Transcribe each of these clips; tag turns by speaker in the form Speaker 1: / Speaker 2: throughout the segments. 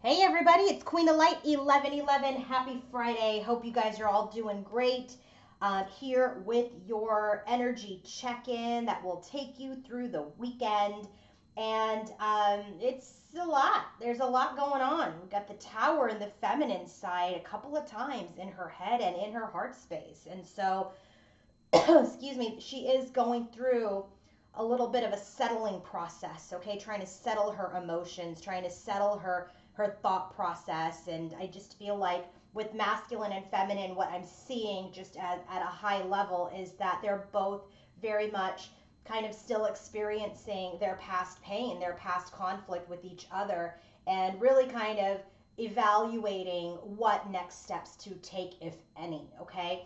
Speaker 1: Hey everybody, it's Queen of Light 1111. Happy Friday. Hope you guys are all doing great. Here with your energy check-in that will take you through the weekend. And it's a lot. There's a lot going on. We've got the Tower in the feminine side a couple of times in her head and in her heart space. And so excuse me, she is going through a little bit of a settling process, okay? Trying to settle her emotions, trying to settle her thought process. And I just feel like with masculine and feminine, what I'm seeing just at a high level is that they're both very much kind of still experiencing their past pain, their past conflict with each other, and really kind of evaluating what next steps to take, if any, okay?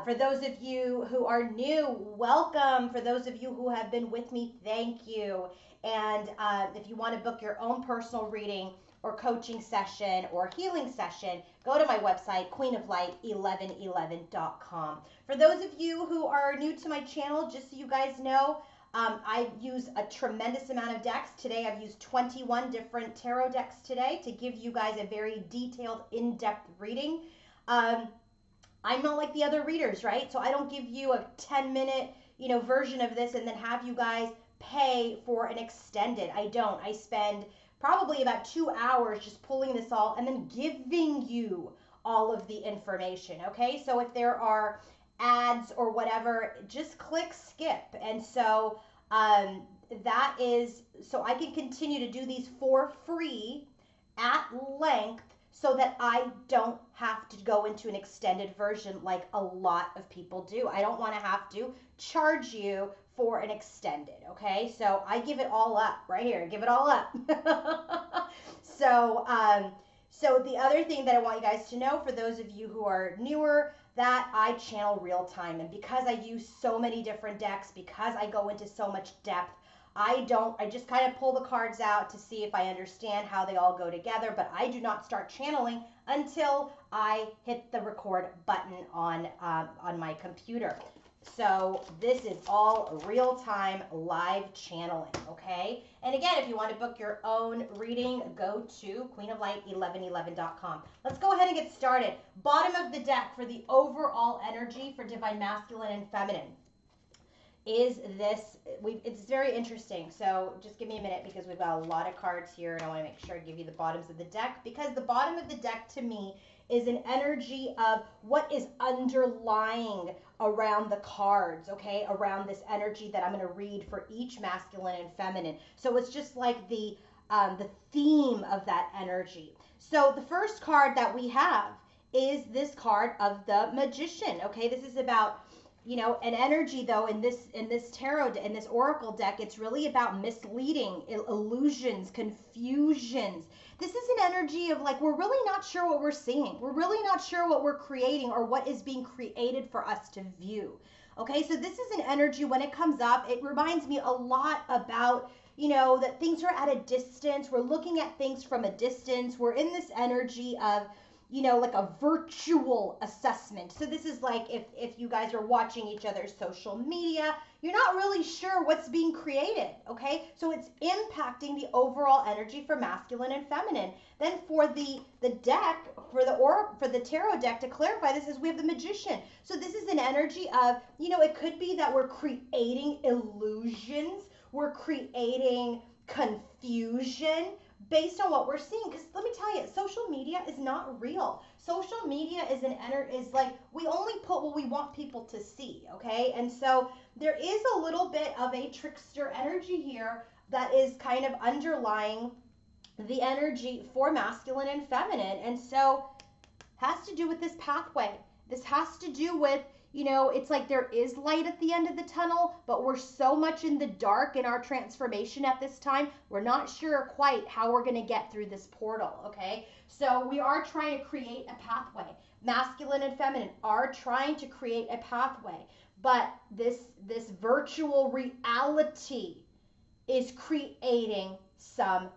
Speaker 1: For those of you who are new, welcome. For those of you who have been with me, thank you. And if you want to book your own personal reading or coaching session or healing session, go to my website, queenoflight1111.com. For those of you who are new to my channel, just so you guys know, I use a tremendous amount of decks. Today I've used 21 different tarot decks today to give you guys a very detailed, in-depth reading. I'm not like the other readers, right? So I don't give you a 10-minute, version of this and then have you guys pay for an extended. I don't. I spend probably about 2 hours just pulling this all and then giving you all of the information, okay? So if there are ads or whatever, just click skip. And so that is, so I can continue to do these for free at length so that I don't have to go into an extended version like a lot of people do. I don't want to have to charge you for an extended, okay? So I give it all up right here, give it all up. So the other thing that I want you guys to know, for those of you who are newer, that I channel real time. And because I use so many different decks, because I go into so much depth, I just kind of pull the cards out to see if I understand how they all go together, but I do not start channeling until I hit the record button on my computer. So this is all real-time live channeling, okay? And again, if you want to book your own reading, go to queenoflight1111.com. Let's go ahead and get started. Bottom of the deck for the overall energy for Divine Masculine and Feminine is this. It's very interesting. So just give me a minute because we've got a lot of cards here and I want to make sure I give you the bottoms of the deck, because the bottom of the deck to me is an energy of what is underlying around the cards, okay, around this energy that I'm going to read for each masculine and feminine. So it's just like the theme of that energy. So the first card that we have is this card of the Magician, okay? This is about, an energy, though, in this tarot, in this oracle deck, it's really about misleading, illusions, confusions. This is an energy of like, we're really not sure what we're seeing. We're really not sure what we're creating or what is being created for us to view. Okay, so this is an energy, when it comes up, it reminds me a lot about, that things are at a distance. We're looking at things from a distance. We're in this energy of, like a virtual assessment. So this is like if you guys are watching each other's social media, you're not really sure what's being created, okay? So it's impacting the overall energy for masculine and feminine. Then for the deck, for the tarot deck, to clarify this, is we have the Magician. So this is an energy of, it could be that we're creating illusions, we're creating confusion, based on what we're seeing. Because let me tell you, social media is not real. Social media is like, we only put what we want people to see, okay? And so there is a little bit of a trickster energy here that is kind of underlying the energy for masculine and feminine. And so has to do with this pathway. This has to do with, it's like there is light at the end of the tunnel, but we're so much in the dark in our transformation at this time. We're not sure quite how we're going to get through this portal, okay? So we are trying to create a pathway. Masculine and feminine are trying to create a pathway, but this virtual reality is creating some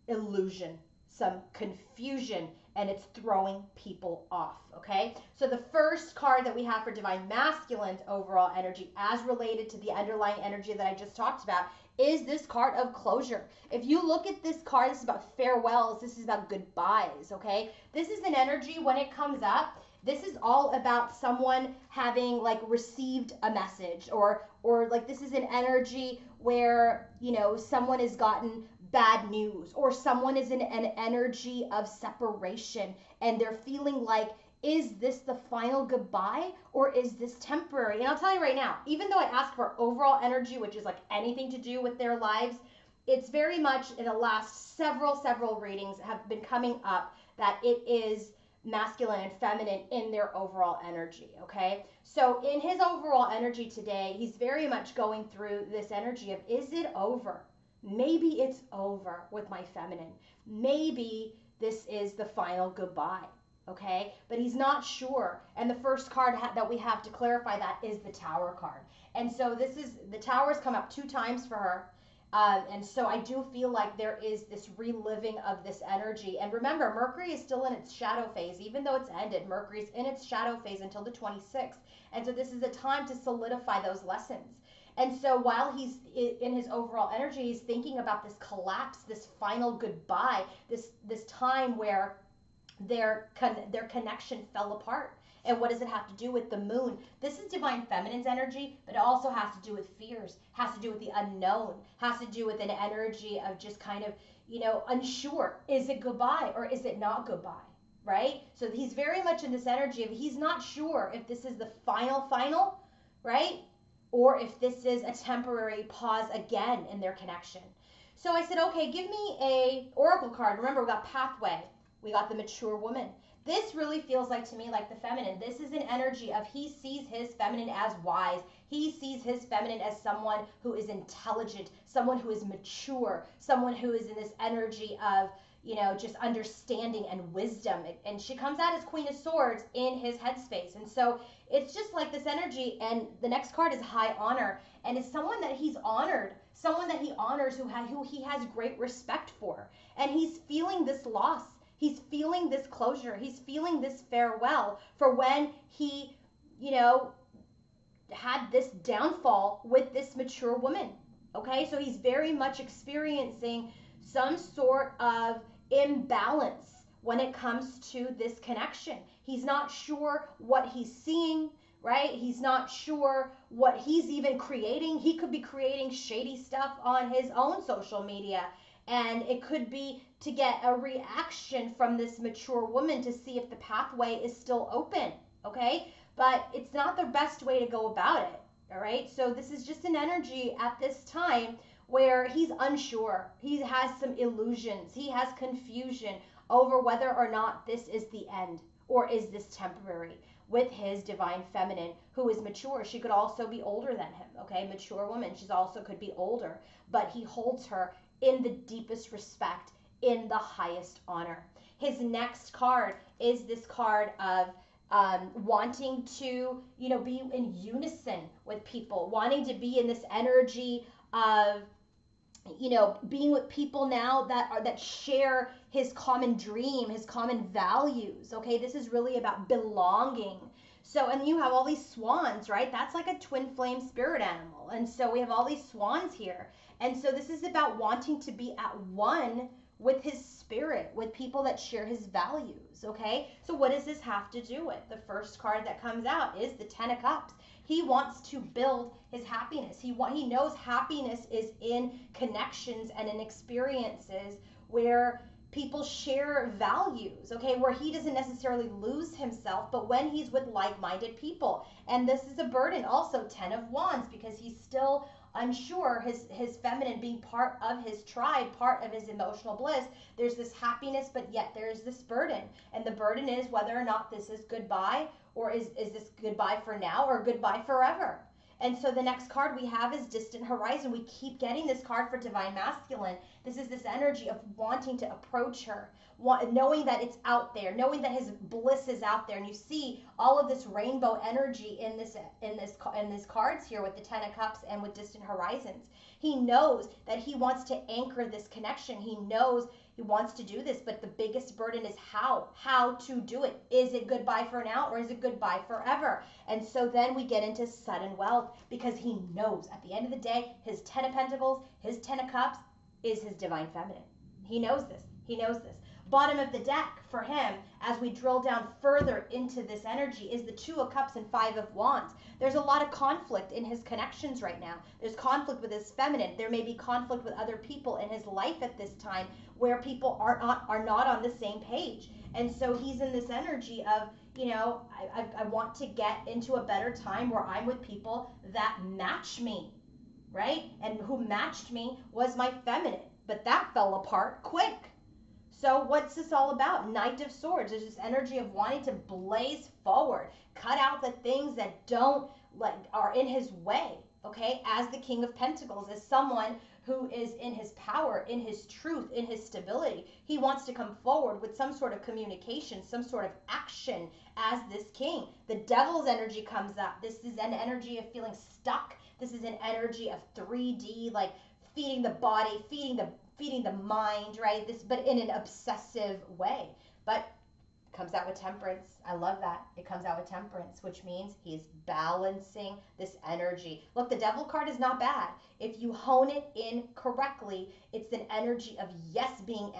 Speaker 1: illusion, some confusion, and it's throwing people off, okay? So the first card that we have for Divine Masculine's overall energy, as related to the underlying energy that I just talked about, is this card of closure. If you look at this card, this is about farewells, this is about goodbyes, okay? This is an energy when it comes up. This is all about someone having like received a message, or like this is an energy where, you know, someone has gotten bad news, or someone is in an energy of separation and they're feeling like, is this the final goodbye or is this temporary? And I'll tell you right now, even though I ask for overall energy, which is like anything to do with their lives, it's very much in the last several readings have been coming up that it is masculine and feminine in their overall energy, okay? So in his overall energy today, he's very much going through this energy of, is it over? Maybe it's over with my feminine. Maybe this is the final goodbye, okay? But he's not sure. And the first card that we have to clarify that is the Tower card. And so this is, the Tower's come up 2 times for her. And so I do feel like there is this reliving of this energy. And remember, Mercury is still in its shadow phase. Even though it's ended, Mercury's in its shadow phase until the 26th. And so this is a time to solidify those lessons. And so while he's in his overall energy, he's thinking about this collapse, this final goodbye, this time where their connection fell apart. And what does it have to do with the moon? This is divine feminine's energy, but it also has to do with fears, has to do with the unknown, has to do with an energy of just kind of, you know, unsure. Is it goodbye or is it not goodbye? Right? So he's very much in this energy of, he's not sure if this is the final, right? Or if this is a temporary pause again in their connection. So I said, okay, give me a oracle card. Remember, we got pathway. We got the mature woman. This really feels like to me like the feminine. This is an energy of, he sees his feminine as wise. He sees his feminine as someone who is intelligent, someone who is mature, someone who is in this energy of, you know, just understanding and wisdom. And she comes out as Queen of Swords in his headspace. And so it's just like this energy. And the next card is High Honor. And it's someone that he's honored, someone that he honors, who he has great respect for. And he's feeling this loss. He's feeling this closure. He's feeling this farewell for when he, you know, had this downfall with this mature woman. Okay, so he's very much experiencing some sort of imbalance when it comes to this connection. He's not sure what he's seeing, right? He's not sure what he's even creating. He could be creating shady stuff on his own social media, and it could be to get a reaction from this mature woman to see if the pathway is still open, okay? But it's not the best way to go about it, all right? So this is just an energy at this time where he's unsure. He has some illusions. He has confusion over whether or not this is the end or is this temporary with his divine feminine, who is mature. She could also be older than him, okay? Mature woman. She's also could be older, but he holds her in the deepest respect, in the highest honor. His next card is this card of wanting to, you know, be in unison with people, wanting to be in this energy of, you know, being with people now that share his common dream, his common values. Okay, this is really about belonging. So, and you have all these swans, right? That's like a twin flame spirit animal. And so we have all these swans here. And so this is about wanting to be at one with his spirit, with people that share his values, okay? So what does this have to do with? The first card that comes out is the Ten of Cups. He wants to build his happiness. He knows happiness is in connections and in experiences where people share values, okay, where he doesn't necessarily lose himself, but when he's with like-minded people. And this is a burden also, Ten of Wands, because he's still unsure, his feminine being part of his tribe, part of his emotional bliss. There's this happiness, but yet there's this burden. And the burden is whether or not this is goodbye, or is this goodbye for now or goodbye forever. And so the next card we have is Distant Horizon. We keep getting this card for Divine Masculine. This is this energy of wanting to approach her, knowing that it's out there, knowing that his bliss is out there. And you see all of this rainbow energy in this cards here with the Ten of Cups and with Distant Horizons. He knows that he wants to anchor this connection. He knows He wants to do this, but the biggest burden is how to do it. Is it goodbye for now, or is it goodbye forever? And so then we get into sudden wealth, because he knows at the end of the day, his 10 of Pentacles, his 10 of Cups is his divine feminine. He knows this. He knows this. Bottom of the deck for him, as we drill down further into this energy, is the 2 of Cups and 5 of Wands. There's a lot of conflict in his connections right now. There's conflict with his feminine. There may be conflict with other people in his life at this time, where people are not on the same page. And so he's in this energy of, I want to get into a better time where I'm with people that match me, right? And who matched me was my feminine, but that fell apart quick. So what's this all about? Knight of Swords. There's this energy of wanting to blaze forward, cut out the things that are in his way, okay? As the King of Pentacles, as someone who is in his power, in his truth, in his stability. He wants to come forward with some sort of communication, some sort of action as this king. The Devil's energy comes up. This is an energy of feeling stuck. This is an energy of 3D, like feeding the body, feeding the mind, right? But in an obsessive way. But comes out with Temperance. I love that. It comes out with Temperance, which means he's balancing this energy. Look, the Devil card is not bad. If you hone it in correctly, it's an energy of being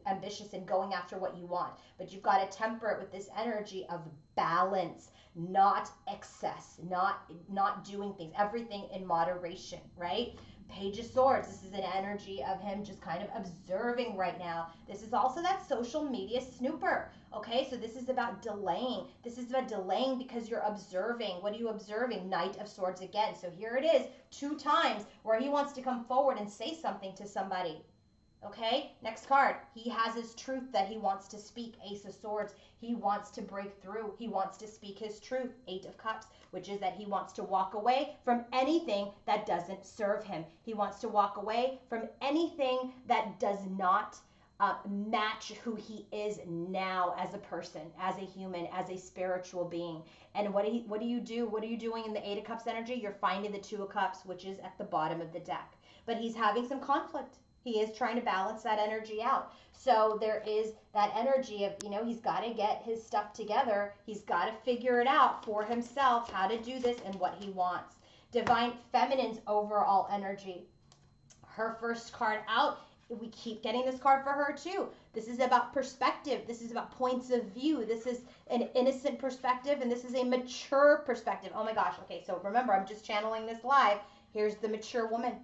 Speaker 1: ambitious and going after what you want. But you've got to temper it with this energy of balance, not excess, not doing things, everything in moderation, right? Page of Swords, this is an energy of him just kind of observing right now. This is also that social media snooper, okay? So this is about delaying. This is about delaying because you're observing. What are you observing? Knight of Swords again. So here it is, 2 times where he wants to come forward and say something to somebody. Okay, next card. He has his truth that he wants to speak. Ace of Swords. He wants to break through. He wants to speak his truth. 8 of Cups, which is that he wants to walk away from anything that doesn't serve him. He wants to walk away from anything that does not match who he is now as a person, as a human, as a spiritual being. And what do you do? What are you doing in the 8 of Cups energy? You're finding the 2 of Cups, which is at the bottom of the deck. But he's having some conflict. He is trying to balance that energy out. So there is that energy of, he's got to get his stuff together. He's got to figure it out for himself, how to do this and what he wants. Divine Feminine's overall energy. Her first card out. We keep getting this card for her too. This is about perspective. This is about points of view. This is an innocent perspective, and this is a mature perspective. Oh my gosh. Okay, so remember, I'm just channeling this live. Here's the mature woman.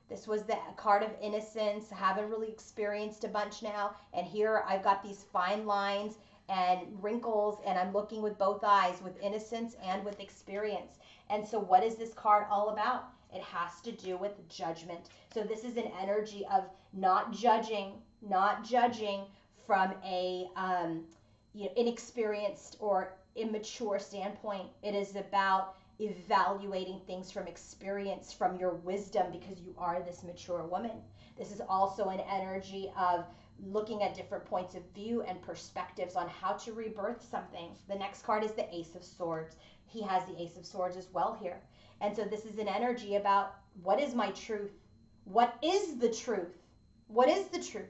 Speaker 1: This was the card of innocence. I haven't really experienced a bunch now. And here I've got these fine lines and wrinkles, and I'm looking with both eyes, with innocence and with experience. And so what is this card all about? It has to do with judgment. So this is an energy of not judging from a inexperienced or immature standpoint. It is about evaluating things from experience, from your wisdom, because you are this mature woman. This is also an energy of looking at different points of view and perspectives on how to rebirth something. The next card is the Ace of Swords. He has the Ace of Swords as well here. And so this is an energy about, what is my truth? What is the truth? What is the truth?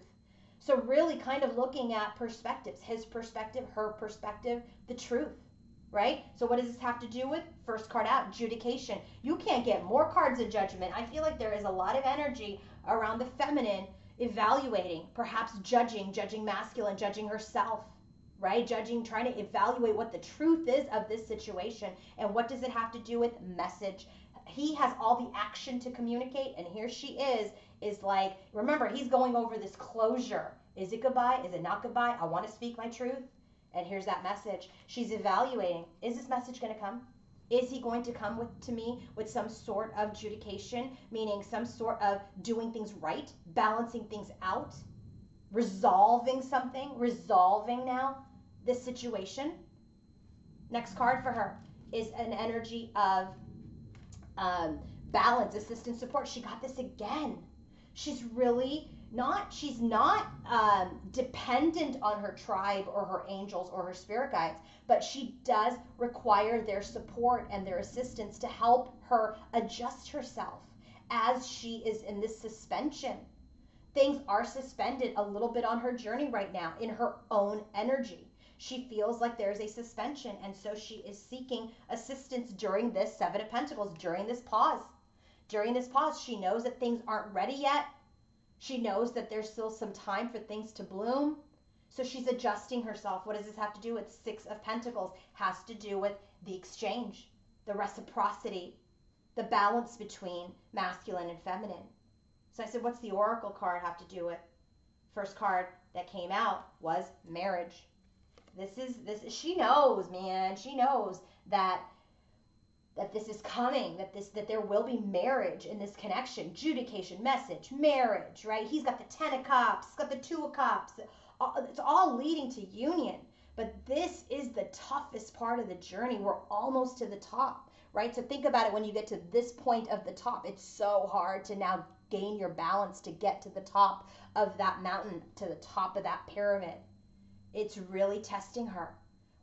Speaker 1: So really kind of looking at perspectives, his perspective, her perspective, the truth. Right? So what does this have to do with? First card out, adjudication. You can't get more cards of judgment. I feel like there is a lot of energy around the feminine evaluating, perhaps judging masculine, judging herself, right? Trying to evaluate what the truth is of this situation. And what does it have to do with? Message. He has all the action to communicate, and here she is like, remember, he's going over this closure. Is it goodbye? Is it not goodbye? I want to speak my truth. And here's that message. She's evaluating. Is this message going to come? Is he going to come to me with some sort of adjudication, meaning some sort of doing things right, balancing things out, resolving something, resolving now this situation? Next card for her is an energy of balance, assistance, support. She got this again. She's not dependent on her tribe or her angels or her spirit guides, but she does require their support and their assistance to help her adjust herself as she is in this suspension. things are suspended a little bit on her journey right now in her own energy. She feels like there's a suspension, and so she is seeking assistance during this Seven of Pentacles, during this pause. During this pause, she knows that things aren't ready yet. She knows that there's still some time for things to bloom. So she's adjusting herself. What does this have to do with? Six of Pentacles has to do with the exchange, the reciprocity, the balance between masculine and feminine. So I said, what's the oracle card have to do with? First card that came out was marriage. This she knows, man. She knows that this is coming, that there will be marriage in this connection, judication, message, marriage, right? He's got the 10 of Cups, he's got the 2 of Cups. It's all leading to union. But this is the toughest part of the journey. We're almost to the top, right? So think about it when you get to this point of the top. It's so hard to now gain your balance to get to the top of that mountain, to the top of that pyramid. It's really testing her.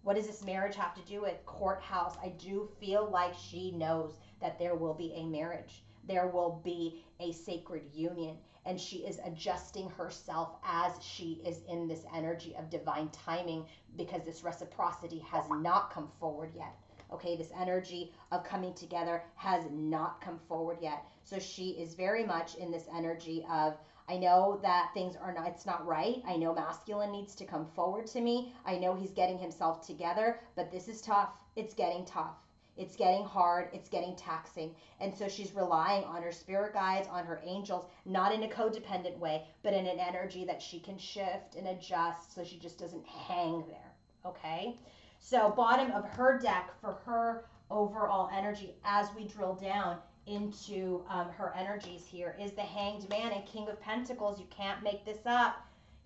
Speaker 1: What does this marriage have to do with? Courthouse. I do feel like she knows that there will be a marriage. There will be a sacred union. And she is adjusting herself as she is in this energy of divine timing, because this reciprocity has not come forward yet. Okay, this energy of coming together has not come forward yet. So she is very much in this energy of, I know that things are not, it's not right. I know masculine needs to come forward to me. I know he's getting himself together, but this is tough. It's getting tough. It's getting hard. It's getting taxing. And so she's relying on her spirit guides, on her angels, not in a codependent way, but in an energy that she can shift and adjust so she just doesn't hang there. Okay? So bottom of her deck for her overall energy as we drill down into her energies here is the Hanged Man and King of Pentacles. You can't make this up.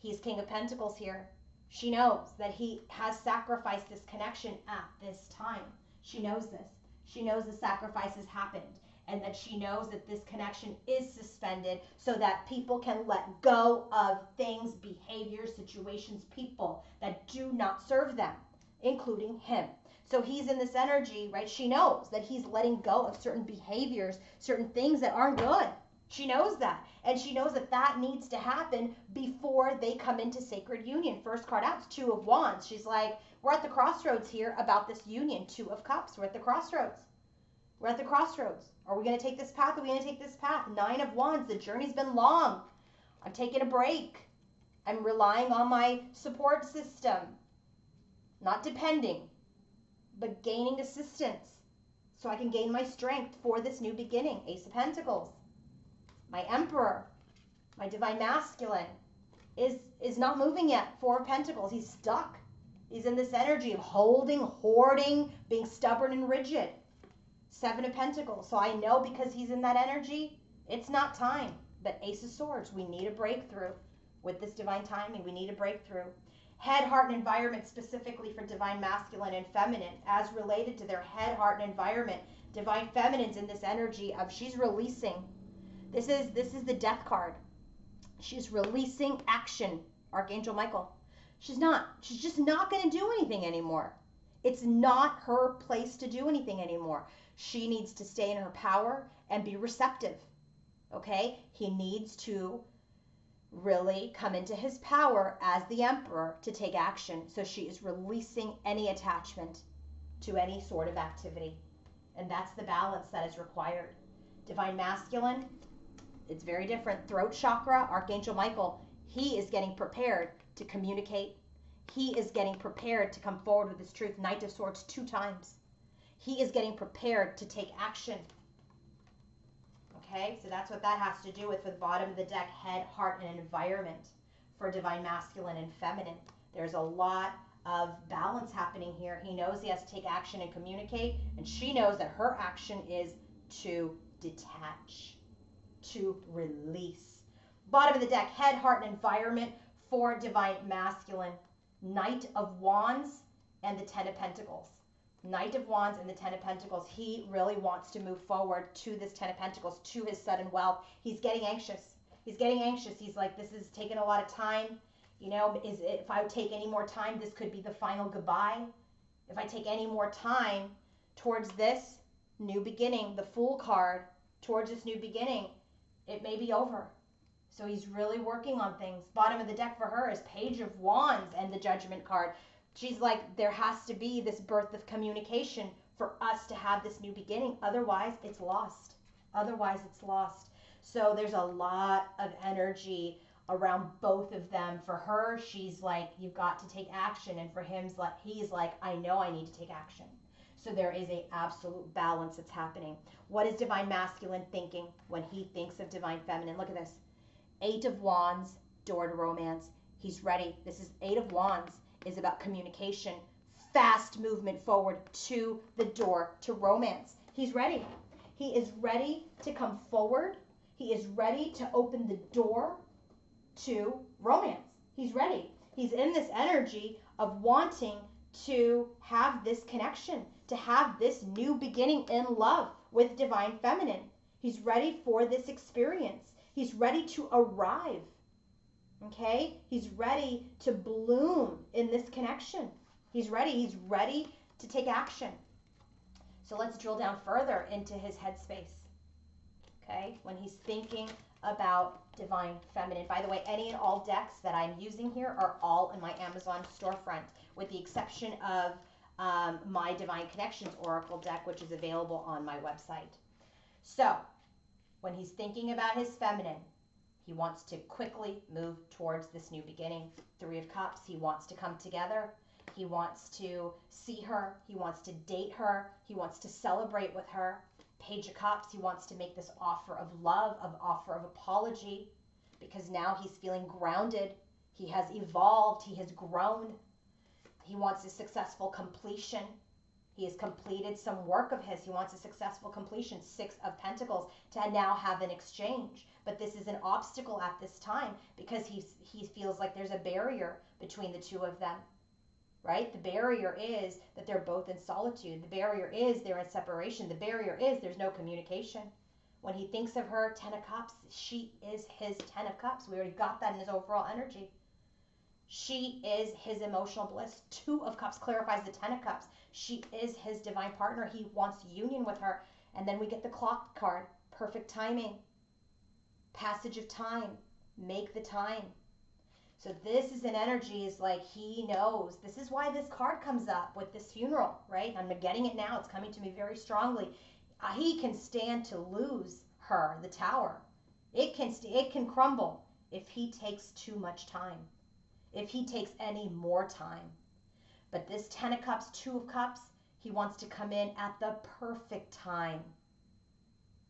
Speaker 1: He's King of Pentacles here. She knows that he has sacrificed this connection at this time. She knows this. She knows the sacrifice has happened, and that she knows that this connection is suspended so that people can let go of things, behaviors, situations, people that do not serve them, including him. So he's in this energy, right? She knows that he's letting go of certain behaviors, certain things that aren't good. She knows that. And she knows that that needs to happen before they come into sacred union. First card out is 2 of Wands. She's like, we're at the crossroads here about this union. 2 of Cups. We're at the crossroads. We're at the crossroads. Are we going to take this path? Are we going to take this path? 9 of Wands. The journey's been long. I'm taking a break. I'm relying on my support system. Not depending, but gaining assistance so I can gain my strength for this new beginning. Ace of Pentacles. My Emperor, my Divine Masculine, is not moving yet. 4 of Pentacles. He's stuck. He's in this energy of holding, hoarding, being stubborn and rigid. 7 of Pentacles. So I know because he's in that energy, it's not time. But Ace of Swords, we need a breakthrough with this divine timing. We need a breakthrough. Head, heart, and environment specifically for Divine Masculine and Feminine as related to their head, heart, and environment. Divine Feminine's in this energy of she's releasing. This is the Death card. She's releasing action. Archangel Michael. She's just not going to do anything anymore. It's not her place to do anything anymore. She needs to stay in her power and be receptive. Okay? He needs to really come into his power as the Emperor to take action. So she is releasing any attachment to any sort of activity. And that's the balance that is required. Divine Masculine, it's very different. Throat chakra, Archangel Michael, he is getting prepared to communicate. He is getting prepared to come forward with his truth. Knight of Swords 2 times. He is getting prepared to take action. Okay, so that's what that has to do with the bottom of the deck, head, heart, and environment for Divine Masculine and Feminine. There's a lot of balance happening here. He knows he has to take action and communicate, and she knows that her action is to detach, to release. Bottom of the deck, head, heart, and environment for Divine Masculine. Knight of Wands and the 10 of Pentacles. Knight of Wands and the 10 of Pentacles. He really wants to move forward to this 10 of Pentacles, to his sudden wealth. He's getting anxious. He's getting anxious. He's like, this is taking a lot of time. You know, if I take any more time, this could be the final goodbye. If I take any more time towards this new beginning, the Fool card, towards this new beginning, it may be over. So he's really working on things. Bottom of the deck for her is Page of Wands and the Judgment card. She's like, there has to be this birth of communication for us to have this new beginning. Otherwise, it's lost. Otherwise, it's lost. So there's a lot of energy around both of them. For her, she's like, you've got to take action. And for him, he's like, I know I need to take action. So there is a absolute balance that's happening. What is divine masculine thinking when he thinks of divine feminine? Look at this. 8 of Wands, door to romance. He's ready. This is 8 of Wands is about communication, fast movement forward to the door to romance. He's ready. He is ready to come forward. He is ready to open the door to romance. He's ready. He's in this energy of wanting to have this connection, to have this new beginning in love with divine feminine. He's ready for this experience. He's ready to arrive. Okay? He's ready to bloom in this connection. He's ready. He's ready to take action. So let's drill down further into his headspace. Okay? When he's thinking about divine feminine. By the way, any and all decks that I'm using here are all in my Amazon storefront, with the exception of my Divine Connections Oracle deck, which is available on my website. So, when he's thinking about his feminine, he wants to quickly move towards this new beginning. 3 of Cups, he wants to come together. He wants to see her. He wants to date her. He wants to celebrate with her. Page of Cups, he wants to make this offer of love, offer of apology, because now he's feeling grounded. He has evolved. He has grown. He wants a successful completion. He has completed some work of his. He wants a successful completion. 6 of Pentacles, to now have an exchange. But this is an obstacle at this time because he feels like there's a barrier between the two of them, right? The barrier is that they're both in solitude. The barrier is they're in separation. The barrier is there's no communication. When he thinks of her, 10 of Cups, she is his 10 of Cups. We already got that in his overall energy. She is his emotional bliss. 2 of Cups clarifies the 10 of Cups. She is his divine partner. He wants union with her. And then we get the Clock card. Perfect timing. Passage of time. Make the time. So this is an energy, is like he knows. This is why this card comes up with this funeral, right? I'm getting it now. It's coming to me very strongly. He can stand to lose her, the Tower. It can crumble if he takes too much time. If he takes any more time. But this 10 of Cups, 2 of Cups, he wants to come in at the perfect time.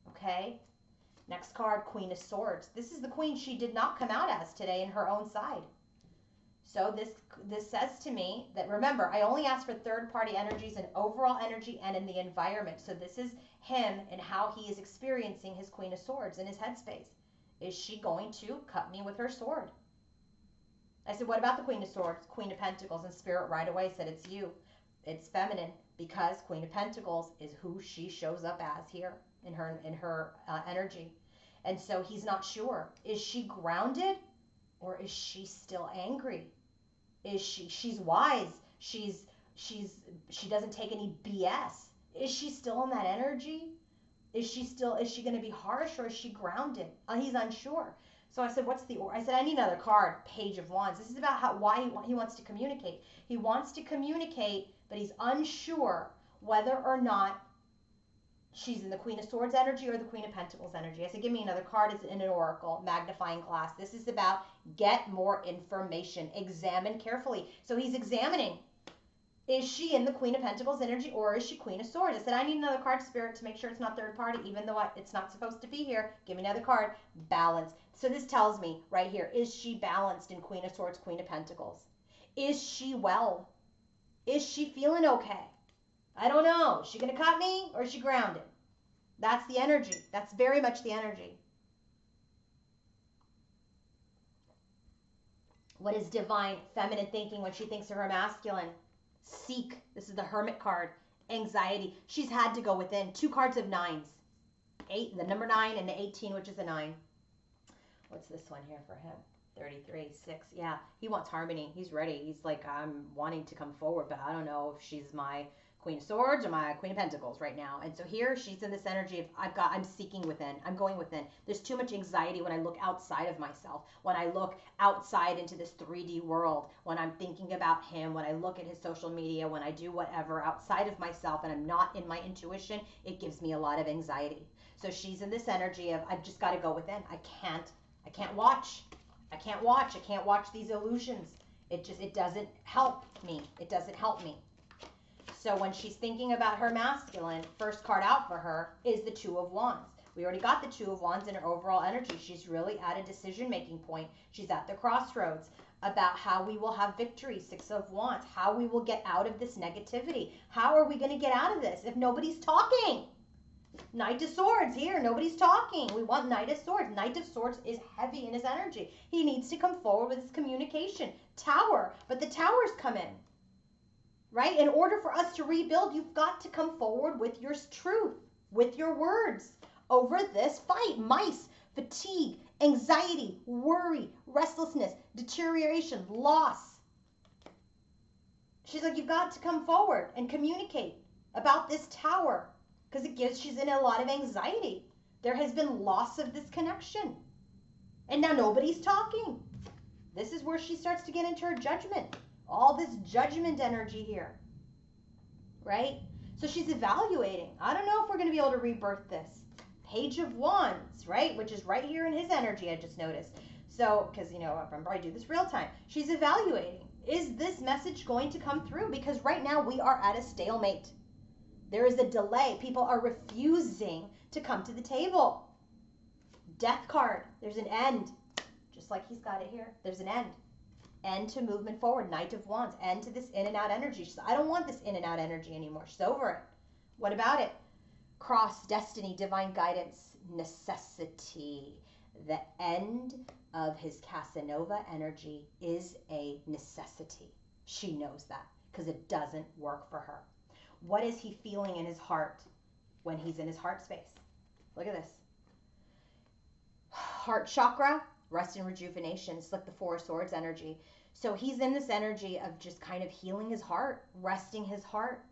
Speaker 1: Okay? Next card, Queen of Swords. This is the queen she did not come out as today in her own side. So this says to me that, remember, I only ask for third-party energies and overall energy and in the environment. So this is him and how he is experiencing his Queen of Swords in his headspace. Is she going to cut me with her sword? I said, what about the Queen of Swords? Queen of Pentacles, and Spirit right away said, it's you. It's feminine, because Queen of Pentacles is who she shows up as here in her energy. And so he's not sure. Is she grounded, or is she still angry? Is she's wise. She doesn't take any BS. Is she still in that energy? Is she going to be harsh, or is she grounded? He's unsure. So I said, I said, I need another card, Page of Wands. This is about why he wants to communicate. He wants to communicate, but he's unsure whether or not she's in the Queen of Swords energy or the Queen of Pentacles energy. I said, give me another card. It's in an oracle, magnifying glass. This is about get more information. Examine carefully. So he's examining. Is she in the Queen of Pentacles energy, or is she Queen of Swords? I said, I need another card, Spirit, to make sure it's not third party, even though it's not supposed to be here. Give me another card. Balance. So this tells me right here, is she balanced in Queen of Swords, Queen of Pentacles? Is she well? Is she feeling okay? I don't know. Is she going to cut me, or is she grounded? That's the energy. That's very much the energy. What is divine feminine thinking when she thinks of her masculine? Seek. This is the Hermit card. Anxiety. She's had to go within. 2 cards of 9s. 8, the number 9, and the 18, which is a 9. What's this one here for him? 33, 6. Yeah, he wants harmony. He's ready. He's like, I'm wanting to come forward, but I don't know if she's my Queen of Swords or my Queen of Pentacles right now. And so here she's in this energy of I'm seeking within. I'm going within. There's too much anxiety when I look outside of myself. When I look outside into this 3D world, when I'm thinking about him, when I look at his social media, when I do whatever outside of myself and I'm not in my intuition, it gives me a lot of anxiety. So she's in this energy of I've just got to go within. I can't watch. I can't watch these illusions. It doesn't help me. It doesn't help me. So when she's thinking about her masculine, first card out for her is the Two of Wands. We already got the Two of Wands in her overall energy. She's really at a decision-making point. She's at the crossroads about how we will have victory, Six of Wands, how we will get out of this negativity. How are we going to get out of this if nobody's talking? Knight of Swords here, nobody's talking. We want Knight of Swords. Knight of Swords is heavy in his energy. He needs to come forward with his communication. Tower, but the towers come in. Right? In order for us to rebuild, you've got to come forward with your truth, with your words over this fight. Mice, fatigue, anxiety, worry, restlessness, deterioration, loss. She's like, you've got to come forward and communicate about this tower because she's in a lot of anxiety. There has been loss of this connection. And now nobody's talking. This is where she starts to get into her judgment. All this judgment energy here, right? So she's evaluating. I don't know if we're going to be able to rebirth this. Page of Wands, right? Which is right here in his energy, I just noticed. So, because, remember, I do this real time. She's evaluating. Is this message going to come through? Because right now we are at a stalemate. There is a delay. People are refusing to come to the table. Death card. There's an end. Just like he's got it here. There's an end. End to movement forward. Knight of Wands. End to this in and out energy. She says, I don't want this in and out energy anymore. She's over it. What about it? Cross, destiny, divine guidance, necessity. The end of his Casanova energy is a necessity. She knows that because it doesn't work for her. What is he feeling in his heart when he's in his heart space? Look at this. Heart chakra. Rest and rejuvenation. It's like the Four of Swords energy. So he's in this energy of just kind of healing his heart, resting his heart.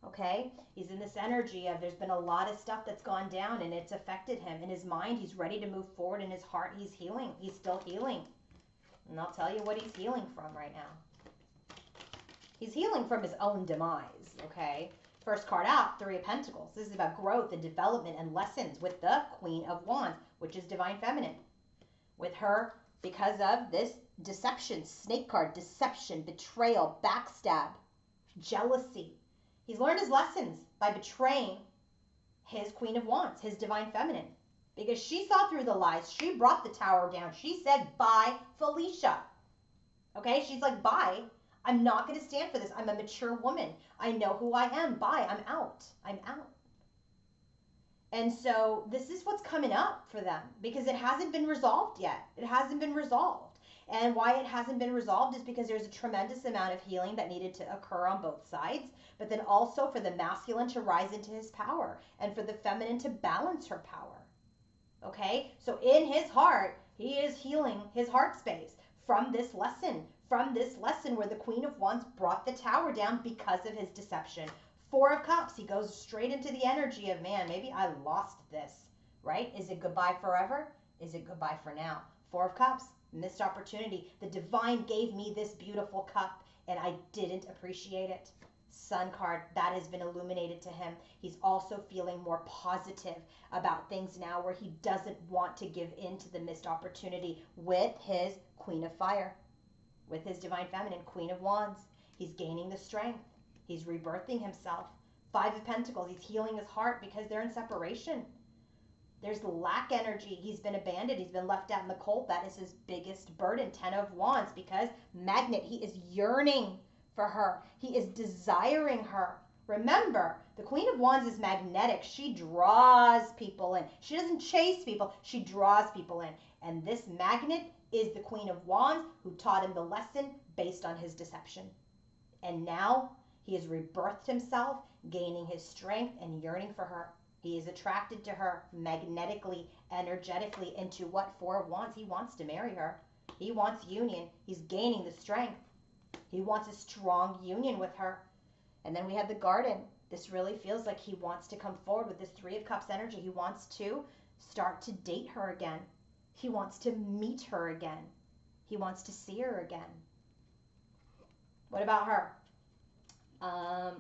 Speaker 1: Okay? He's in this energy of there's been a lot of stuff that's gone down and it's affected him. In his mind, he's ready to move forward. In his heart, he's healing. He's still healing. And I'll tell you what he's healing from right now. He's healing from his own demise. Okay? First card out, Three of Pentacles. This is about growth and development and lessons with the Queen of Wands, which is divine feminine. With her, because of this deception, snake card, deception, betrayal, backstab, jealousy. He's learned his lessons by betraying his Queen of Wands, his divine feminine. Because she saw through the lies. She brought the tower down. She said, bye, Felicia. Okay, she's like, bye. I'm not going to stand for this. I'm a mature woman. I know who I am. Bye, I'm out. I'm out. And so this is what's coming up for them because it hasn't been resolved yet. It hasn't been resolved. And why it hasn't been resolved is because there's a tremendous amount of healing that needed to occur on both sides, but then also for the masculine to rise into his power and for the feminine to balance her power. Okay? So in his heart, he is healing his heart space from this lesson where the Queen of Wands brought the tower down because of his deception. Four of Cups, he goes straight into the energy of, man, maybe I lost this, right? Is it goodbye forever? Is it goodbye for now? Four of Cups, missed opportunity. The divine gave me this beautiful cup and I didn't appreciate it. Sun card, that has been illuminated to him. He's also feeling more positive about things now where he doesn't want to give in to the missed opportunity with his Queen of Fire, with his divine feminine, Queen of Wands. He's gaining the strength. He's rebirthing himself. Five of Pentacles, he's healing his heart because they're in separation. There's lack energy. He's been abandoned. He's been left out in the cold. That is his biggest burden. 10 of Wands because magnet. He is yearning for her. He is desiring her. Remember, the Queen of Wands is magnetic. She draws people in. She doesn't chase people. She draws people in. And this magnet is the Queen of Wands who taught him the lesson based on his deception. And now he has rebirthed himself, gaining his strength and yearning for her. He is attracted to her magnetically, energetically into what Four of Wands? He wants to marry her. He wants union. He's gaining the strength. He wants a strong union with her. And then we have the Garden. This really feels like he wants to come forward with this Three of Cups energy. He wants to start to date her again. He wants to meet her again. He wants to see her again. What about her?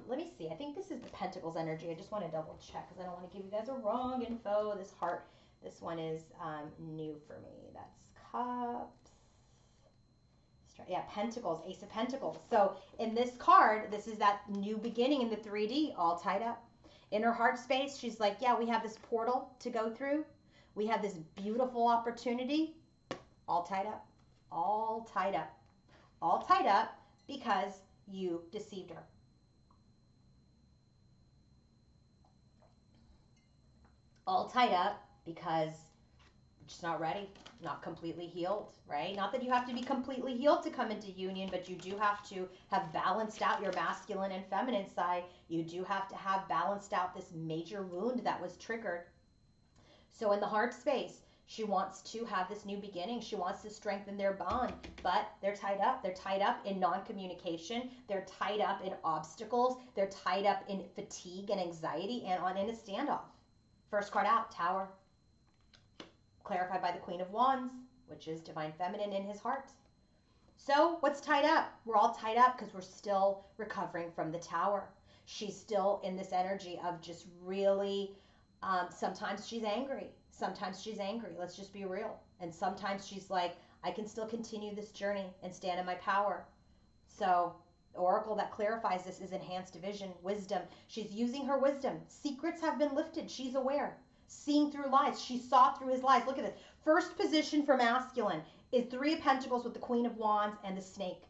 Speaker 1: Let me see. I think this is the Pentacles energy. I just want to double check because I don't want to give you guys a wrong info. This heart, this one is new for me. That's Cups. Yeah, Pentacles, Ace of Pentacles. So in this card, this is that new beginning in the 3D, all tied up. In her heart space, she's like, yeah, we have this portal to go through. We have this beautiful opportunity, all tied up, all tied up, all tied up because you deceived her. All tied up because she's not ready, not completely healed, right? Not that you have to be completely healed to come into union, but you do have to have balanced out your masculine and feminine side. You do have to have balanced out this major wound that was triggered. So in the heart space, she wants to have this new beginning. She wants to strengthen their bond, but they're tied up. They're tied up in non-communication. They're tied up in obstacles. They're tied up in fatigue and anxiety and in a standoff. First card out, Tower. Clarified by the Queen of Wands, which is divine feminine in his heart. So what's tied up? We're all tied up because we're still recovering from the Tower. She's still in this energy of just really, sometimes she's angry. Sometimes she's angry. Let's just be real. And sometimes she's like, I can still continue this journey and stand in my power. So Oracle that clarifies this is enhanced vision, wisdom. She's using her wisdom. Secrets have been lifted. She's aware. Seeing through lies. She saw through his lies. Look at this. First position for masculine is Three of Pentacles with the Queen of Wands and the Snake.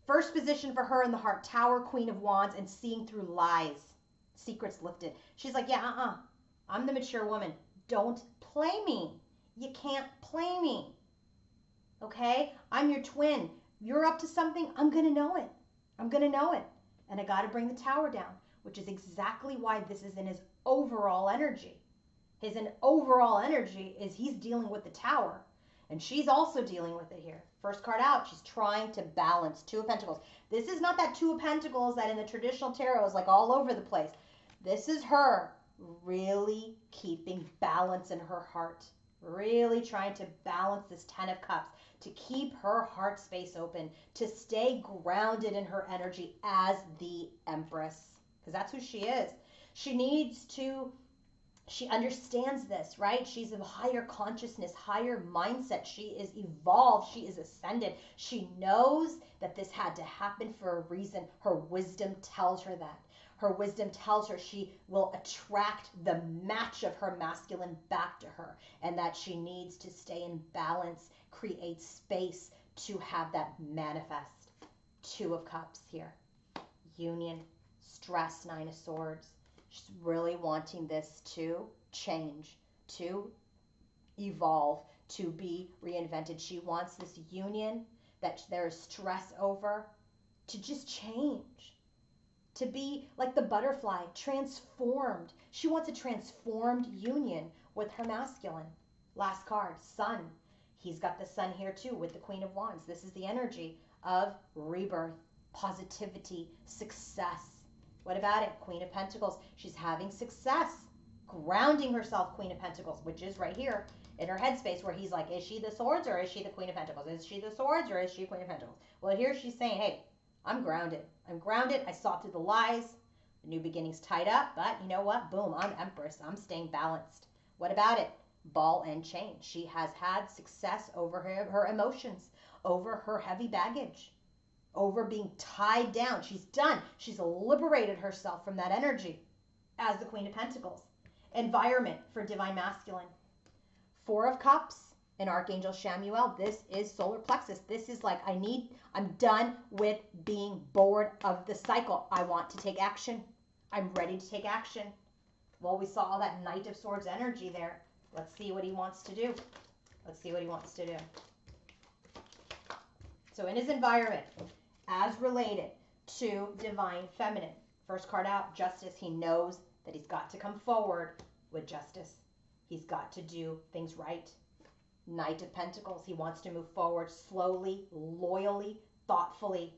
Speaker 1: First position for her in the heart, Tower, Queen of Wands, and seeing through lies. Secrets lifted. She's like, yeah, I'm the mature woman. Don't play me. You can't play me. Okay? I'm your twin. You're up to something. I'm going to know it. I'm going to know it. And I got to bring the Tower down, which is exactly why this is in his overall energy. His overall energy is he's dealing with the Tower, and she's also dealing with it here. First card out, she's trying to balance. Two of Pentacles. This is not that Two of Pentacles that in the traditional tarot is like all over the place. This is her really keeping balance in her heart. Really trying to balance this Ten of Cups, to keep her heart space open, to stay grounded in her energy as the Empress, because that's who she is. She understands this, right? She's of higher consciousness, higher mindset. She is evolved. She is ascended. She knows that this had to happen for a reason. Her wisdom tells her that. Her wisdom tells her she will attract the match of her masculine back to her, and that she needs to stay in balance, create space to have that manifest. Two of Cups here. Union, stress, Nine of Swords. She's really wanting this to change, to evolve, to be reinvented. She wants this union that there's stress over to just change, to be like the butterfly, transformed. She wants a transformed union with her masculine. Last card, Sun. He's got the Sun here too with the Queen of Wands. This is the energy of rebirth, positivity, success. What about it? Queen of Pentacles. She's having success, grounding herself, Queen of Pentacles, which is right here in her headspace where he's like, is she the Swords or is she the Queen of Pentacles? Is she the Swords or is she Queen of Pentacles? Well, here she's saying, hey, I'm grounded. I'm grounded. I saw through the lies. The new beginning's tied up, but you know what? Boom, I'm Empress. I'm staying balanced. What about it? Ball and chain. She has had success over her emotions, over her heavy baggage, over being tied down. She's done. She's liberated herself from that energy as the Queen of Pentacles. Environment for divine masculine. Four of Cups and Archangel Chamuel. This is solar plexus. This is like, I'm done with being bored of the cycle. I want to take action. I'm ready to take action. Well, we saw all that Knight of Swords energy there. Let's see what he wants to do. Let's see what he wants to do. So in his environment, as related to divine feminine. First card out, Justice. He knows that he's got to come forward with justice. He's got to do things right. Knight of Pentacles. He wants to move forward slowly, loyally, thoughtfully.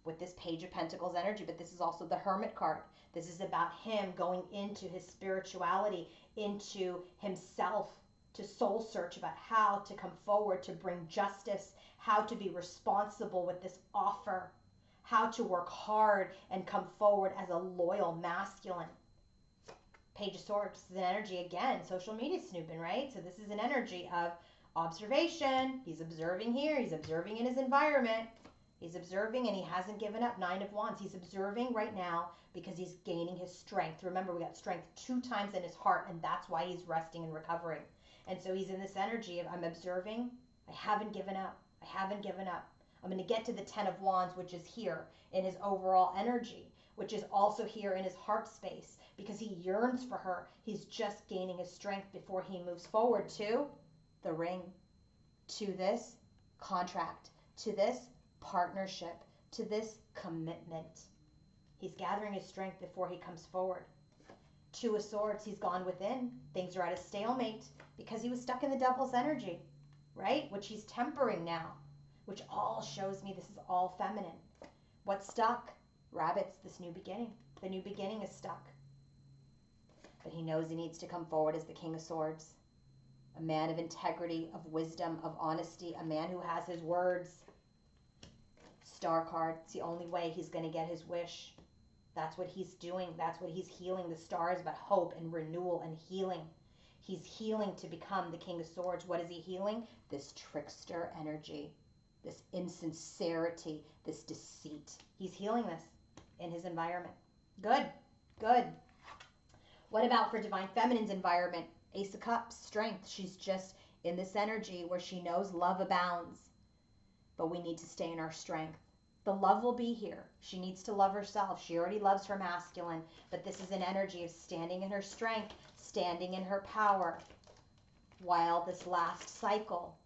Speaker 1: with this Page of Pentacles energy, but this is also the Hermit card. This is about him going into his spirituality, into himself, to soul search about how to come forward, to bring justice, how to be responsible with this offer, how to work hard and come forward as a loyal masculine. Page of Swords is an energy, again, social media snooping, right? So this is an energy of observation. He's observing here. He's observing in his environment. He's observing and he hasn't given up. 9 of Wands. He's observing right now because he's gaining his strength. Remember, we got strength 2 times in his heart, and that's why he's resting and recovering. And so he's in this energy of, I'm observing. I haven't given up. I haven't given up. I'm going to get to the 10 of Wands, which is here in his overall energy, which is also here in his heart space because he yearns for her. He's just gaining his strength before he moves forward to the Ring, to this contract, to this partnership, to this commitment. He's gathering his strength before he comes forward. 2 of Swords, he's gone within. Things are at a stalemate because he was stuck in the Devil's energy, right? Which he's tempering now, which all shows me this is all feminine. What's stuck? Rabbits, this new beginning. The new beginning is stuck. But he knows he needs to come forward as the King of Swords. A man of integrity, of wisdom, of honesty, a man who has his words. Star card, it's the only way he's going to get his wish. That's what he's doing. That's what he's healing. The star is about hope and renewal and healing. He's healing to become the King of Swords. What is he healing? This trickster energy, this insincerity, this deceit. He's healing this in his environment. Good, good. What about for Divine Feminine's environment? Ace of Cups, strength. She's just in this energy where she knows love abounds, but we need to stay in our strength. The love will be here. She needs to love herself. She already loves her masculine, but this is an energy of standing in her strength, standing in her power, while this last cycle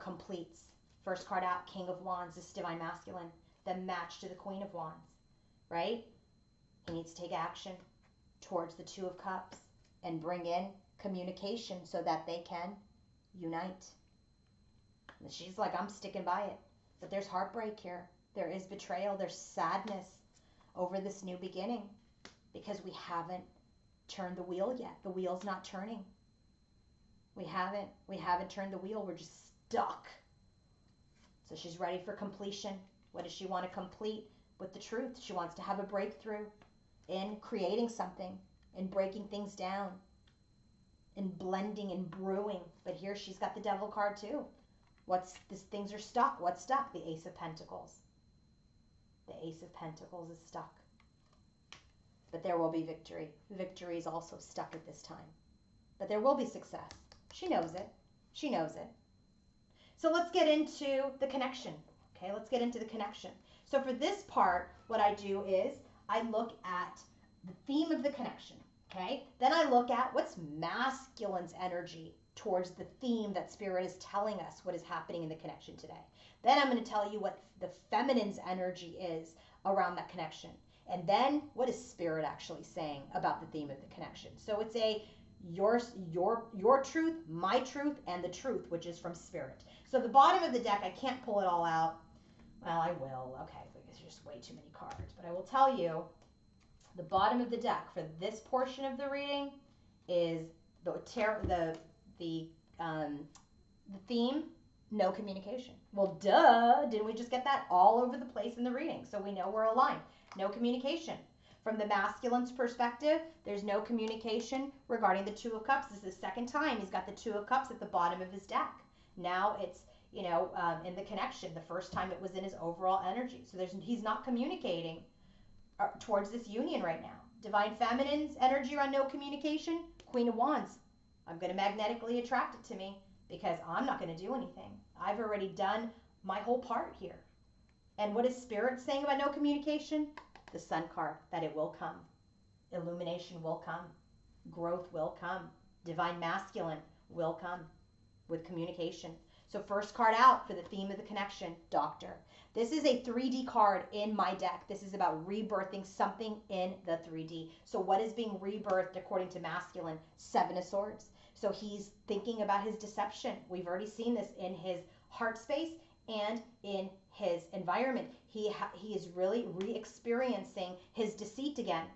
Speaker 1: completes. First card out, King of Wands, this Divine Masculine, then match to the Queen of Wands, right? He needs to take action towards the 2 of Cups and bring in communication so that they can unite. And she's like, I'm sticking by it. But there's heartbreak here. There is betrayal. There's sadness over this new beginning because we haven't turned the wheel yet. The wheel's not turning. We haven't turned the wheel. We're just stuck. So she's ready for completion. What does she want to complete? With the truth. She wants to have a breakthrough in creating something, in breaking things down, in blending and brewing. But here she's got the Devil card too. Things are stuck. What's stuck? The Ace of Pentacles. The Ace of Pentacles is stuck. But there will be victory. Victory is also stuck at this time. But there will be success. She knows it. She knows it. So let's get into the connection. Okay, let's get into the connection. So for this part, what I do is I look at the theme of the connection. Okay, then I look at what's masculine's energy towards the theme that Spirit is telling us what is happening in the connection today. Then I'm going to tell you what the feminine's energy is around that connection. And then what is Spirit actually saying about the theme of the connection? So it's a your truth, my truth, and the truth, which is from Spirit. So the bottom of the deck, I can't pull it all out. Well, I will. Okay, because there's just way too many cards. But I will tell you, the bottom of the deck for this portion of the reading is the theme, no communication. Well, duh, didn't we just get that all over the place in the reading? So we know we're aligned. No communication. From the masculine's perspective, there's no communication regarding the 2 of Cups. This is the second time he's got the 2 of Cups at the bottom of his deck. Now it's, in the connection. The first time it was in his overall energy. So he's not communicating towards this union right now. Divine Feminine's energy around no communication, Queen of Wands. I'm going to magnetically attract it to me because I'm not going to do anything. I've already done my whole part here. And what is Spirit saying about no communication? The Sun card, that it will come. Illumination will come. Growth will come. Divine Masculine will come with communication. So first card out for the theme of the connection, Doctor. This is a 3D card in my deck. This is about rebirthing something in the 3D. So what is being rebirthed according to masculine? 7 of Swords. So he's thinking about his deception. We've already seen this in his heart space and in his environment. He is really re-experiencing his deceit again.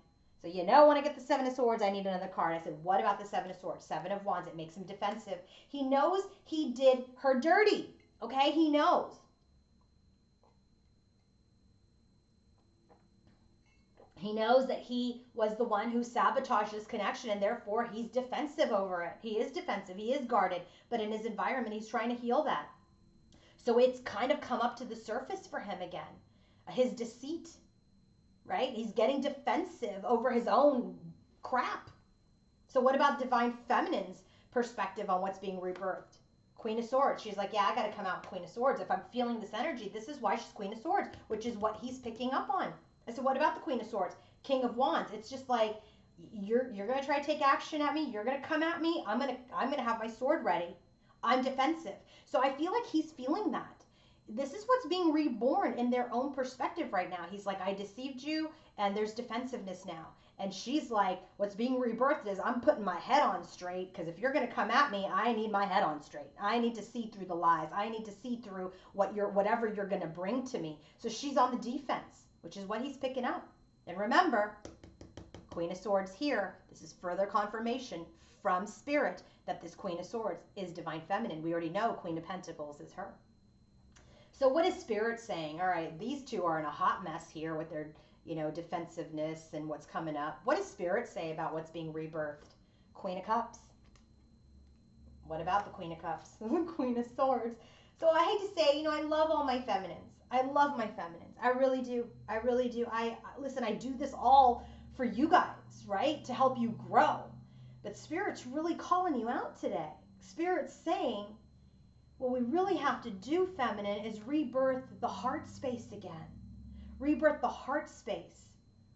Speaker 1: So when I get the Seven of Swords, I need another card. I said, what about the Seven of Swords? Seven of Wands, it makes him defensive. He knows he did her dirty. Okay, he knows. He knows that he was the one who sabotaged this connection, and therefore he's defensive over it. He is defensive. He is guarded. But in his environment, he's trying to heal that. So it's kind of come up to the surface for him again. His deceit, right? He's getting defensive over his own crap. So what about Divine Feminine's perspective on what's being rebirthed? Queen of Swords. She's like, yeah, I got to come out Queen of Swords. If I'm feeling this energy, this is why she's Queen of Swords, which is what he's picking up on. I said, what about the Queen of Swords? King of Wands. It's just like, you're going to try to take action at me. You're going to come at me. I'm going to have my sword ready. I'm defensive. So I feel like he's feeling that. This is what's being reborn in their own perspective right now. He's like, I deceived you, and there's defensiveness now. And she's like, what's being rebirthed is I'm putting my head on straight, because if you're going to come at me, I need my head on straight. I need to see through the lies. I need to see through whatever you're going to bring to me. So she's on the defense, which is what he's picking up. And remember, Queen of Swords here, this is further confirmation from Spirit that this Queen of Swords is Divine Feminine. We already know Queen of Pentacles is her. So what is Spirit saying? All right, these two are in a hot mess here with their, defensiveness and what's coming up. What does Spirit say about what's being rebirthed? Queen of Cups. What about the Queen of Cups? Queen of Swords. So I hate to say, I love all my feminines. I love my feminines. I really do. I really do. Listen, I do this all for you guys, right? To help you grow. But Spirit's really calling you out today. Spirit's saying, what we really have to do, feminine, is rebirth the heart space again. Rebirth the heart space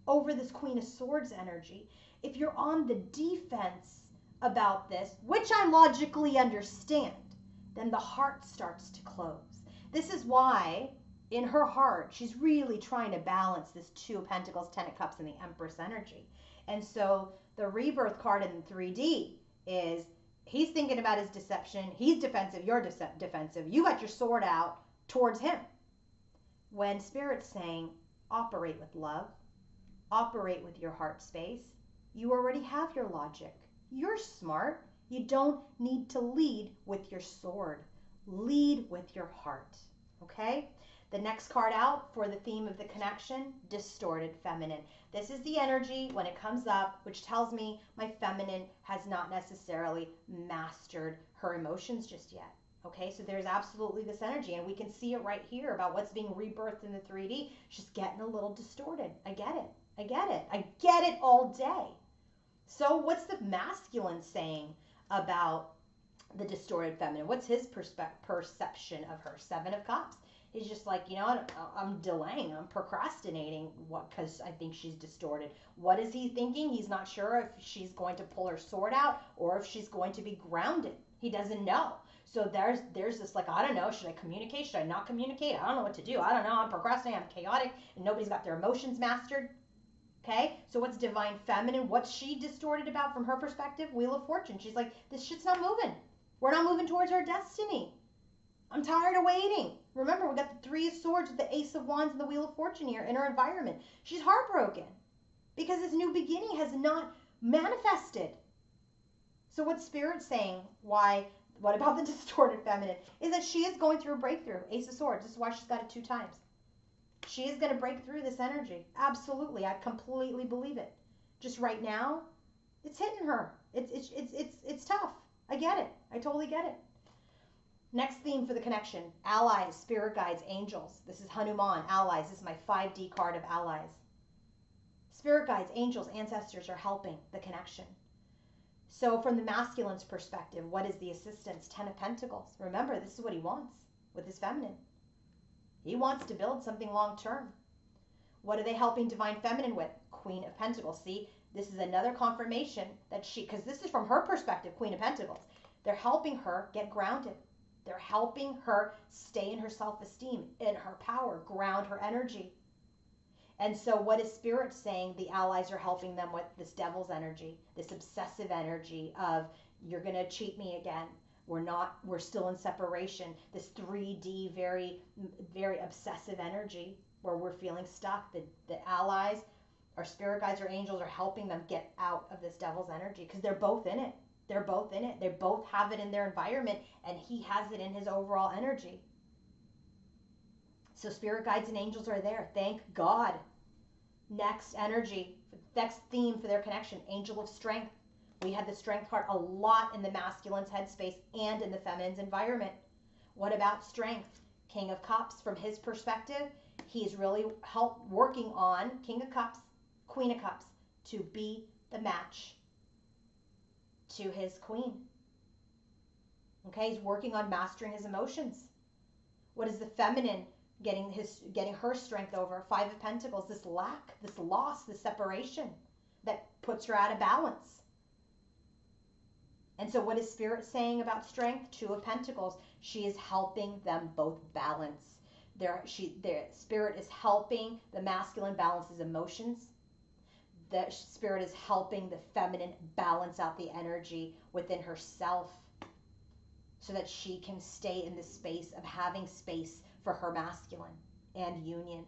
Speaker 1: over this Queen of Swords energy. If you're on the defense about this, which I logically understand, then the heart starts to close. This is why, in her heart, she's really trying to balance this Two of Pentacles, Ten of Cups, and the Empress energy. And so the rebirth card in 3D is, he's thinking about his deception. He's defensive. You're defensive. You got your sword out towards him. When Spirit's saying, operate with love, operate with your heart space, you already have your logic. You're smart. You don't need to lead with your sword. Lead with your heart. Okay? The next card out for the theme of the connection, Distorted Feminine. This is the energy when it comes up, which tells me my feminine has not necessarily mastered her emotions just yet. Okay, so there's absolutely this energy, and we can see it right here about what's being rebirthed in the 3D. She's getting a little distorted. I get it. I get it. I get it all day. So what's the masculine saying about the distorted feminine? What's his perception of her? Seven of Cups. He's just like, I'm delaying, I'm procrastinating because I think she's distorted. What is he thinking? He's not sure if she's going to pull her sword out or if she's going to be grounded. He doesn't know. So there's this like, I don't know, should I communicate? Should I not communicate? I don't know what to do. I don't know. I'm procrastinating. I'm chaotic and nobody's got their emotions mastered. Okay, so what's Divine Feminine? What's she distorted about from her perspective? Wheel of Fortune. She's like, this shit's not moving. We're not moving towards our destiny. I'm tired of waiting. Remember, we got the Three of Swords with the Ace of Wands and the Wheel of Fortune here in her environment. She's heartbroken because this new beginning has not manifested. So what Spirit's saying, what about the distorted feminine, is that she is going through a breakthrough. Ace of Swords. This is why she's got it 2 times. She is going to break through this energy. Absolutely. I completely believe it. Just right now, it's hitting her. It's tough. I get it. I totally get it. Next theme for the connection, allies, spirit guides, angels. This is Hanuman, allies. This is my 5D card of allies. Spirit guides, angels, ancestors are helping the connection. So from the masculine's perspective, what is the assistance? 10 of Pentacles. Remember, this is what he wants with his feminine. He wants to build something long term. What are they helping Divine Feminine with? Queen of Pentacles. See, this is another confirmation that because this is from her perspective, Queen of Pentacles. They're helping her get grounded. They're helping her stay in her self-esteem, in her power, ground her energy. And so what is Spirit saying? The allies are helping them with this devil's energy, this obsessive energy of, you're going to cheat me again. We're still in separation. This 3D, very, very obsessive energy where we're feeling stuck. The allies, our spirit guides or angels are helping them get out of this devil's energy because they're both in it. They're both in it. They both have it in their environment and he has it in his overall energy. So spirit guides and angels are there. Thank God. Next energy, next theme for their connection, angel of strength. We had the strength card a lot in the masculine's headspace and in the feminine's environment. What about strength? King of Cups, from his perspective, he's really working on King of Cups, Queen of Cups, to be the match to his queen. Okay, he's working on mastering his emotions. What is the feminine getting her strength over? Five of Pentacles, this lack, this loss, this separation that puts her out of balance. And so what is Spirit saying about strength? Two of Pentacles. She is helping them both balance. Their Spirit is helping the masculine balance his emotions. The Spirit is helping the feminine balance out the energy within herself so that she can stay in the space of having space for her masculine and union.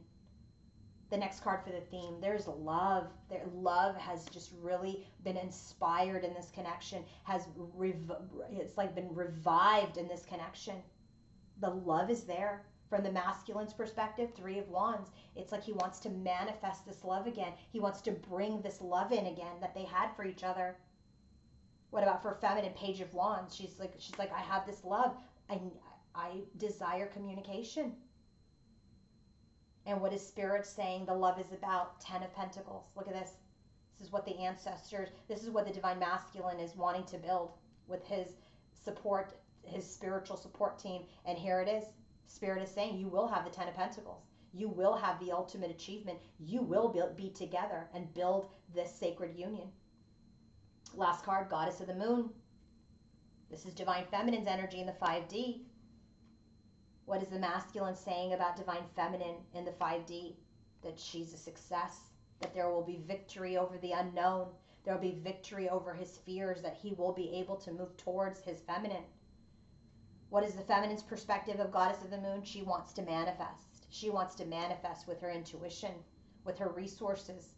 Speaker 1: The next card for the theme, there's love. Love has just really been inspired in this connection, it's like been revived in this connection. The love is there. From the masculine's perspective, Three of Wands, it's like he wants to manifest this love again. He wants to bring this love in again that they had for each other. What about for feminine, Page of Wands? She's like, I have this love. I desire communication. And what is Spirit saying the love is about? Ten of Pentacles. Look at this. This is what the ancestors, this is what the Divine Masculine is wanting to build with his support, his spiritual support team. And here it is. Spirit is saying you will have the Ten of Pentacles. You will have the ultimate achievement. You will be together and build this sacred union. Last card, Goddess of the Moon. This is Divine Feminine's energy in the 5D. What is the masculine saying about Divine Feminine in the 5D? That she's a success, that there will be victory over the unknown. There will be victory over his fears, that he will be able to move towards his feminine. What is the feminine's perspective of Goddess of the Moon? She wants to manifest. She wants to manifest with her intuition, with her resources,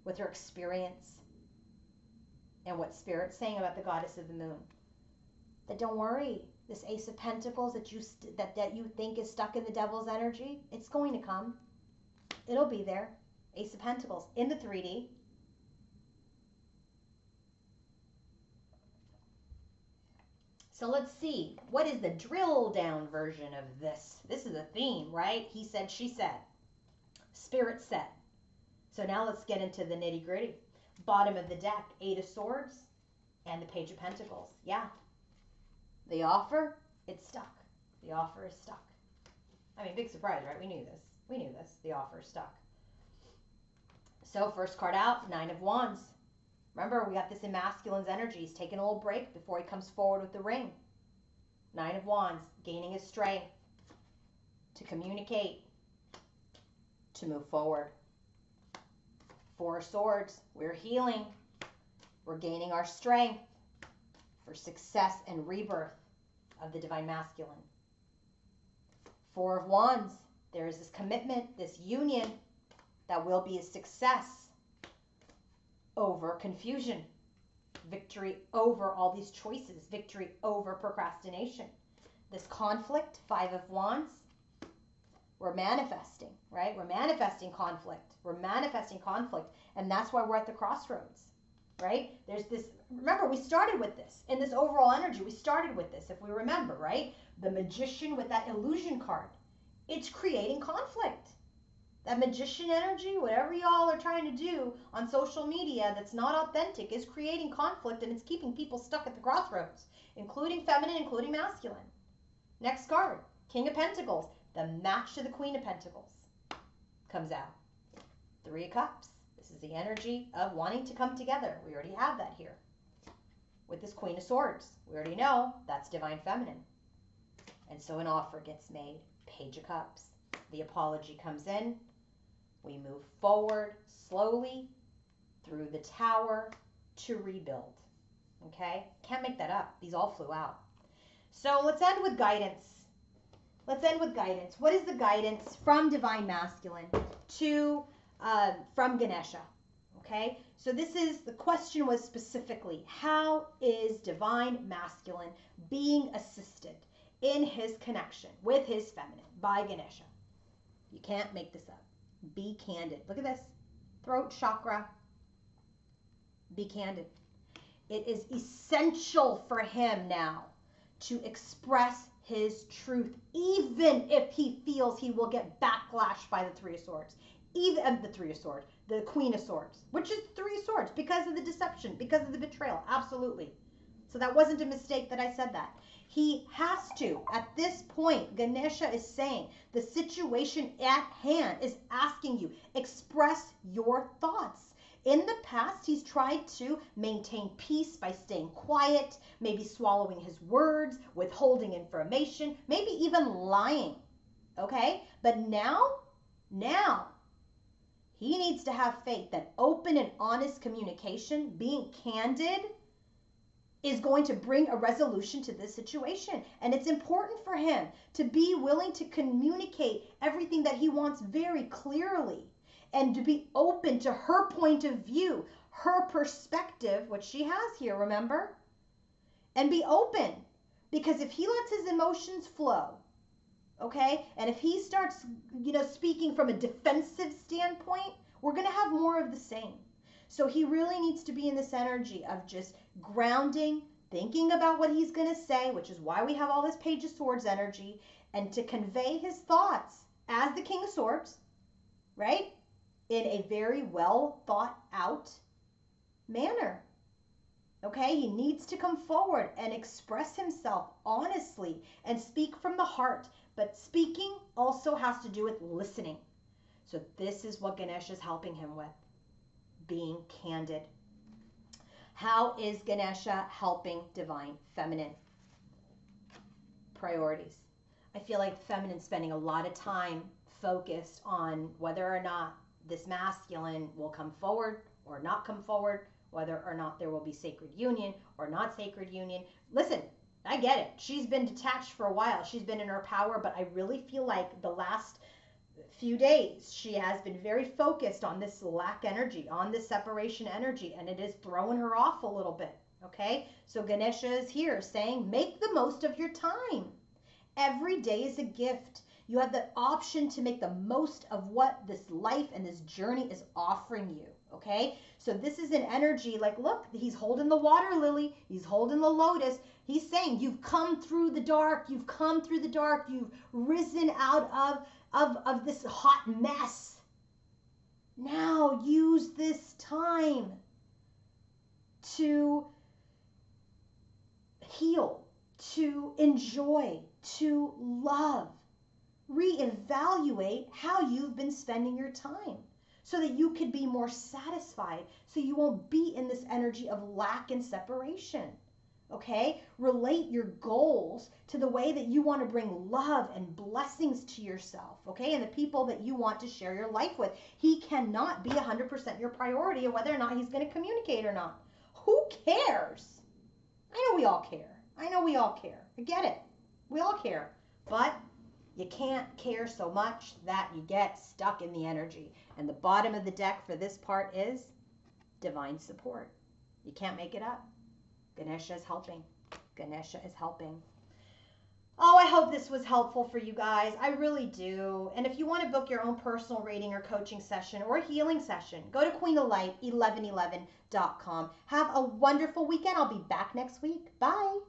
Speaker 1: with her experience. And what Spirit's saying about the Goddess of the Moon? That don't worry, this Ace of Pentacles that you think is stuck in the devil's energy, it's going to come. It'll be there. Ace of Pentacles in the 3D. So let's see, what is the drill down version of this? This is a theme, right? He said, she said. Spirit said. So now let's get into the nitty gritty. Bottom of the deck, Eight of Swords and the Page of Pentacles. Yeah. The offer, it's stuck. The offer is stuck. I mean, big surprise, right? We knew this. We knew this. The offer is stuck. So first card out, Nine of Wands. Remember, we got this in masculine's energy. He's taking a little break before he comes forward with the ring. Nine of Wands, gaining his strength to communicate, to move forward. Four of Swords, we're healing. We're gaining our strength for success and rebirth of the Divine Masculine. Four of Wands, there is this commitment, this union that will be a success over confusion, victory over all these choices, victory over procrastination. This conflict, Five of Wands, we're manifesting, right? We're manifesting conflict. We're manifesting conflict. And that's why we're at the crossroads, right? There's this, remember, we started with this. In this overall energy, we started with this, if we remember, right? The Magician with that illusion card. It's creating conflict. That magician energy, whatever y'all are trying to do on social media that's not authentic, is creating conflict, and it's keeping people stuck at the crossroads, including feminine, including masculine. Next card, King of Pentacles, the match to the Queen of Pentacles comes out. Three of Cups. This is the energy of wanting to come together. We already have that here. With this Queen of Swords, we already know that's Divine Feminine. And so an offer gets made. Page of Cups. The apology comes in. We move forward slowly through the Tower to rebuild. Okay? Can't make that up. These all flew out. So let's end with guidance. Let's end with guidance. What is the guidance from Divine Masculine to from Ganesha? Okay, so the question was specifically, how is Divine Masculine being assisted in his connection with his feminine by Ganesha? You can't make this up. Be candid. Look at this. Throat chakra. Be candid. It is essential for him now to express his truth, even if he feels he will get backlash by the Three of Swords. Even the Three of Swords, the Queen of Swords, which is Three of Swords, because of the deception, because of the betrayal. Absolutely. So that wasn't a mistake that I said that. He has to. At this point, Ganesha is saying the situation at hand is asking you, express your thoughts. In the past, he's tried to maintain peace by staying quiet, maybe swallowing his words, withholding information, maybe even lying. Okay? But now, he needs to have faith that open and honest communication, being candid, is going to bring a resolution to this situation. And it's important for him to be willing to communicate everything that he wants very clearly and to be open to her point of view, her perspective, which she has here, remember? And be open, because if he lets his emotions flow, okay, and if he starts, speaking from a defensive standpoint, we're going to have more of the same. So he really needs to be in this energy of just grounding, thinking about what he's going to say, which is why we have all this Page of Swords energy, and to convey his thoughts as the King of Swords, right? In a very well thought out manner. Okay, he needs to come forward and express himself honestly and speak from the heart. But speaking also has to do with listening. So this is what Ganesha is helping him with, being candid. How is Ganesha helping Divine Feminine? Priorities. I feel like feminine spending a lot of time focused on whether or not this masculine will come forward or not come forward, whether or not there will be sacred union or not sacred union. Listen, I get it. She's been detached for a while. She's been in her power, but I really feel like the last few days she has been very focused on this lack energy, on this separation energy, and it is throwing her off a little bit. Okay, so Ganesha is here saying, make the most of your time. Every day is a gift. You have the option to make the most of what this life and this journey is offering you, okay? So this is an energy like, look, he's holding the water lily. He's holding the lotus. He's saying, you've come through the dark. You've come through the dark. You've risen out of this hot mess. Now use this time to heal, to enjoy, to love. Reevaluate how you've been spending your time so that you could be more satisfied, so you won't be in this energy of lack and separation. Okay? Relate your goals to the way that you want to bring love and blessings to yourself, okay? And the people that you want to share your life with. He cannot be 100% your priority of whether or not he's going to communicate or not. Who cares? I know we all care. I get it. We all care. But you can't care so much that you get stuck in the energy. And the bottom of the deck for this part is divine support. You can't make it up. Ganesha is helping. Ganesha is helping. Oh, I hope this was helpful for you guys. I really do. And if you want to book your own personal reading or coaching session or healing session, go to queenoflight1111.com. Have a wonderful weekend. I'll be back next week. Bye.